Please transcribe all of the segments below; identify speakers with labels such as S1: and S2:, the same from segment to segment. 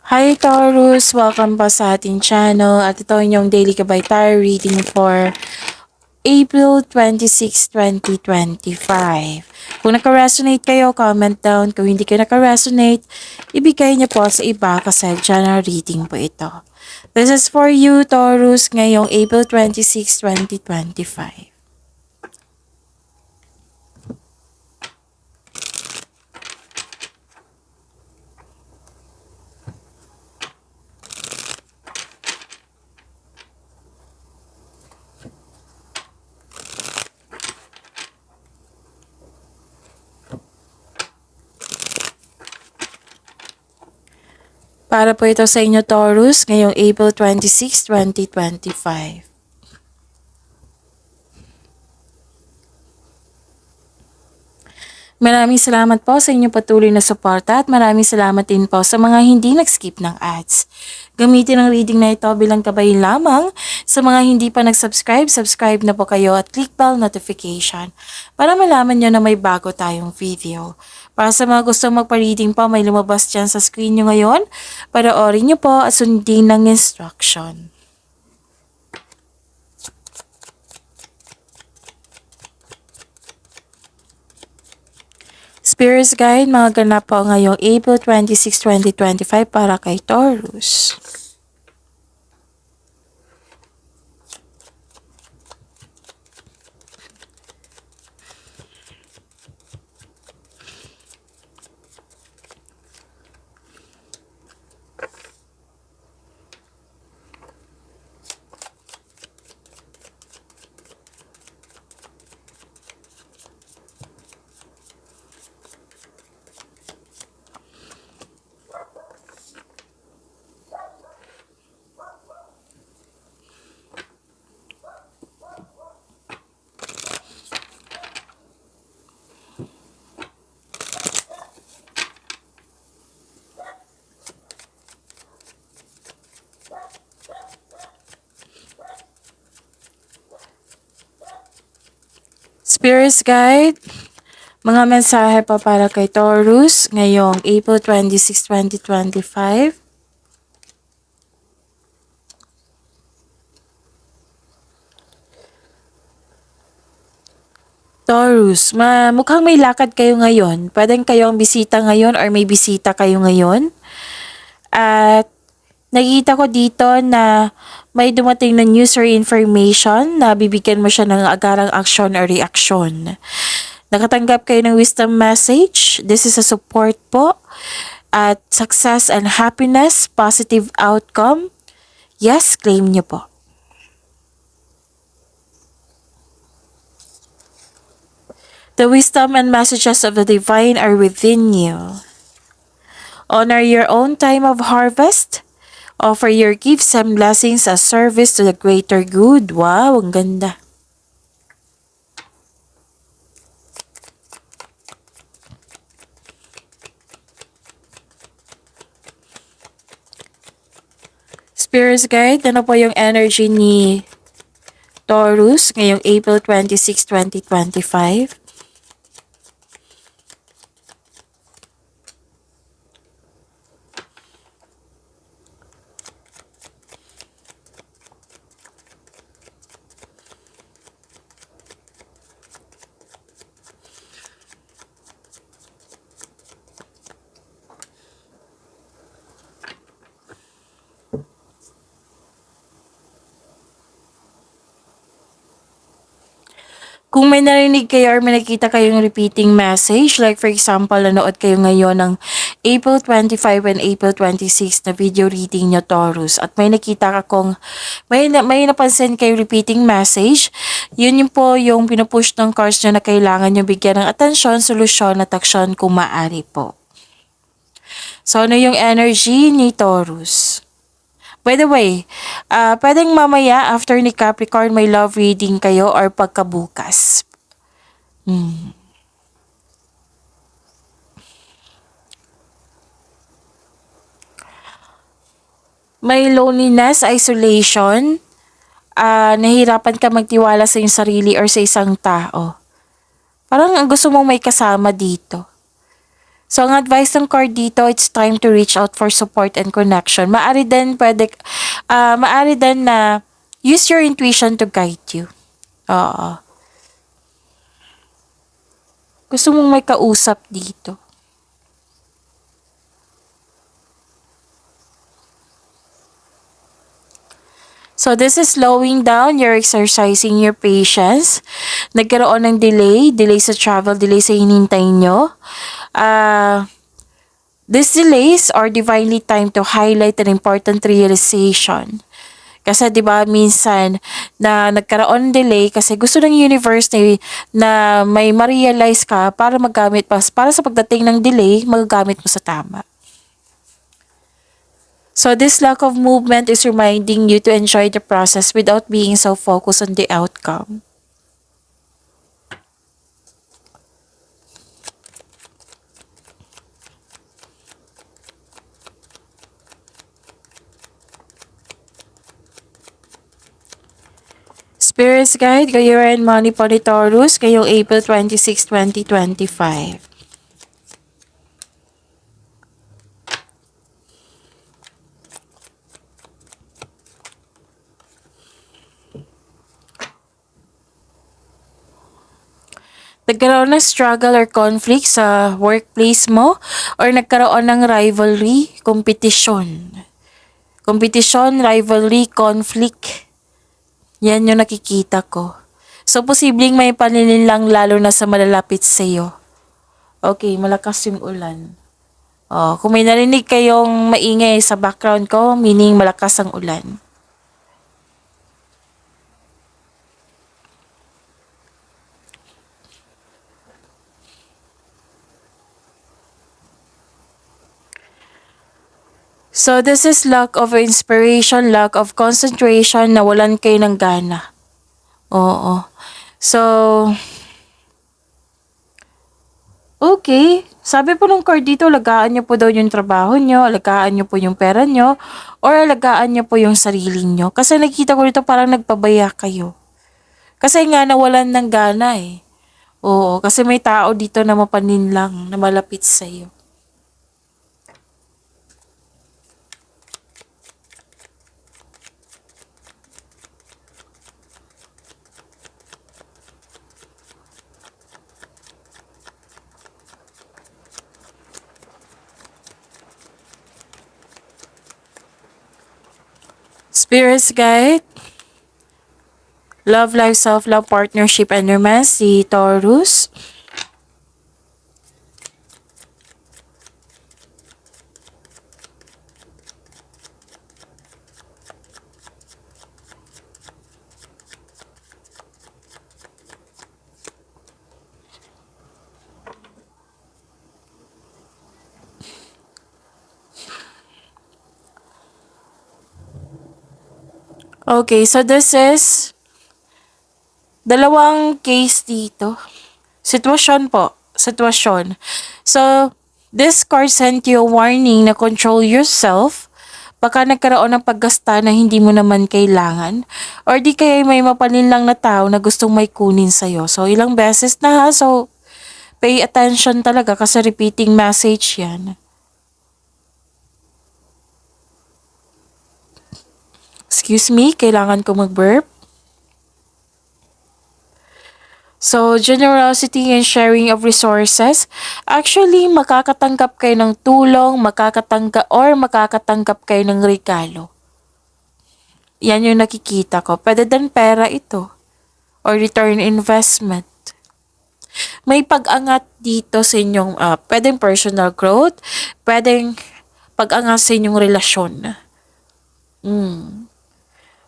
S1: Hi Taurus! Welcome pa sa ating channel at ito yung daily gabay tarot reading for April 26, 2025. Kung naka-resonate kayo, comment down. Kung hindi kayo naka-resonate, ibigay niyo po sa iba kasi general reading po ito. This is for you, Taurus, ngayong April 26, 2025. Para po ito sa inyo, Taurus, ngayong April 26, 2025. Maraming salamat po sa inyong patuloy na suporta at maraming salamat din po sa mga hindi nag-skip ng ads. Gamitin ang reading na ito bilang gabay lamang. Sa mga hindi pa nag-subscribe, subscribe na po kayo at click bell notification para malaman nyo na may bago tayong video. Para sa mga gustong magpa-reading po, may lumabas dyan sa screen nyo ngayon. Panoorin nyo po at sundin ng instruction. Spirits Guide, mga ganap po ngayong April 26, 2025 para kay Taurus. Spirits Guide, mga mensahe pa para kay Taurus ngayong April 26, 2025. Taurus, mukhang may lakad kayo ngayon. Pwedeng kayong bisita ngayon or may bisita kayo ngayon. At nakikita ko dito na may dumating na news or information na bibigyan mo siya ng agarang aksyon or reaksyon. Nakatanggap kayo ng wisdom message. This is a support po. At success and happiness, positive outcome. Yes, claim niyo po. The wisdom and messages of the divine are within you. Honor your own time of harvest. Offer your gifts and blessings as service to the greater good. Wow, ang ganda. Spirits Guide, ano po yung energy ni Taurus ngayong April 26, 2025? Kung may narinig kayo or may nakita kayong repeating message, like for example, nanood kayo ngayon ng April 25 and April 26 na video reading nyo, Taurus, at may nakita ka kung may napansin kayo repeating message, yun yung po yung pinupush ng cards nyo na kailangan nyo bigyan ng atensyon, solusyon at aksyon kung maaari po. So, ano yung energy ni Taurus? By the way, pwedeng mamaya after ni Capricorn may love reading kayo or pagkabukas. May loneliness, isolation, nahihirapan ka magtiwala sa iyong sarili or sa isang tao. Parang ang gusto mong may kasama dito. So, ang advice ng card dito, it's time to reach out for support and connection. Maari din na use your intuition to guide you. Oo. Gusto mong may kausap dito. So, this is slowing down, you're exercising your patience. Nagkaroon ng delay sa travel, delay sa hinintay nyo. These delays are divinely timed to highlight an important realization. Kasi 'di ba minsan na nagkaroon ng delay kasi gusto ng universe na may ma-realize ka para para sa pagdating ng delay, magagamit mo sa tama. So this lack of movement is reminding you to enjoy the process without being so focused on the outcome. Spirits Guide, Career and Money po ni Taurus, ngayong April 26, 2025. Nagkaroon ng struggle or conflict sa workplace mo or nagkaroon ng rivalry, competition, rivalry, conflict. Yan yung nakikita ko. So, posibleng may paninilang lalo na sa malalapit sa iyo. Okay, malakas yung ulan. Oh, kung may narinig kayong maingay sa background ko, meaning malakas ang ulan. So, this is lack of inspiration, lack of concentration, nawalan kayo ng gana. Oo. So, okay. Sabi po ng card dito, alagaan nyo po daw yung trabaho nyo, alagaan nyo po yung pera nyo, or alagaan nyo po yung sarili nyo. Kasi nakita ko dito parang nagpabaya kayo. Kasi nga nawalan ng gana eh. Oo, kasi may tao dito na mapaninlang, na malapit sa'yo. Spirits Guide, Love Life, Self-Love, Partnership, and Romance, si Taurus. Okay, so this is dalawang case dito. Sitwasyon po. Sitwasyon. So, this card sent you a warning na control yourself. Baka nagkaroon ng paggasta na hindi mo naman kailangan. Or di kaya may mapaninlang na tao na gustong may kunin sa'yo. So, ilang beses na ha. So, pay attention talaga kasi repeating message yan. Excuse me, kailangan ko mag-burp. So, generosity and sharing of resources. Actually, makakatanggap kayo ng tulong, makakatanggap kayo ng regalo. Yan yung nakikita ko. Pwede din pera ito. Or return investment. May pag-angat dito sa inyong, pwedeng personal growth, pwedeng pag-angat sa inyong relasyon.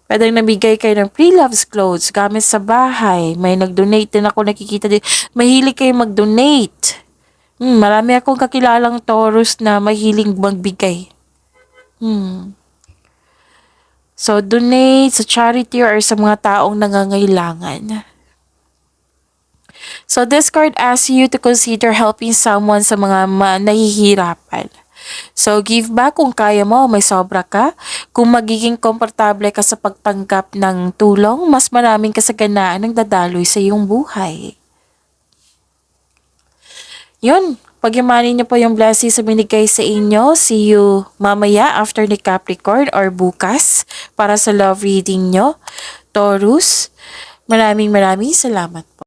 S1: Pwedeng nabigay kayo ng pre-loves clothes, gamit sa bahay. May nag-donate din ako nakikita din. Mahilig kayo mag-donate. Marami akong kakilalang Taurus na mahiling magbigay. So, donate sa charity or sa mga taong nangangailangan. So, this card asks you to consider helping someone sa mga nahihirapan. So, give back kung kaya mo, may sobra ka. Kung magiging komportable ka sa pagtanggap ng tulong, mas maraming kasaganaan ang dadaloy sa iyong buhay. Yun, Pagyamanin niyo po yung blessings na binigay sa inyo. See you mamaya after ni Capricorn or bukas para sa love reading nyo. Taurus, maraming salamat po.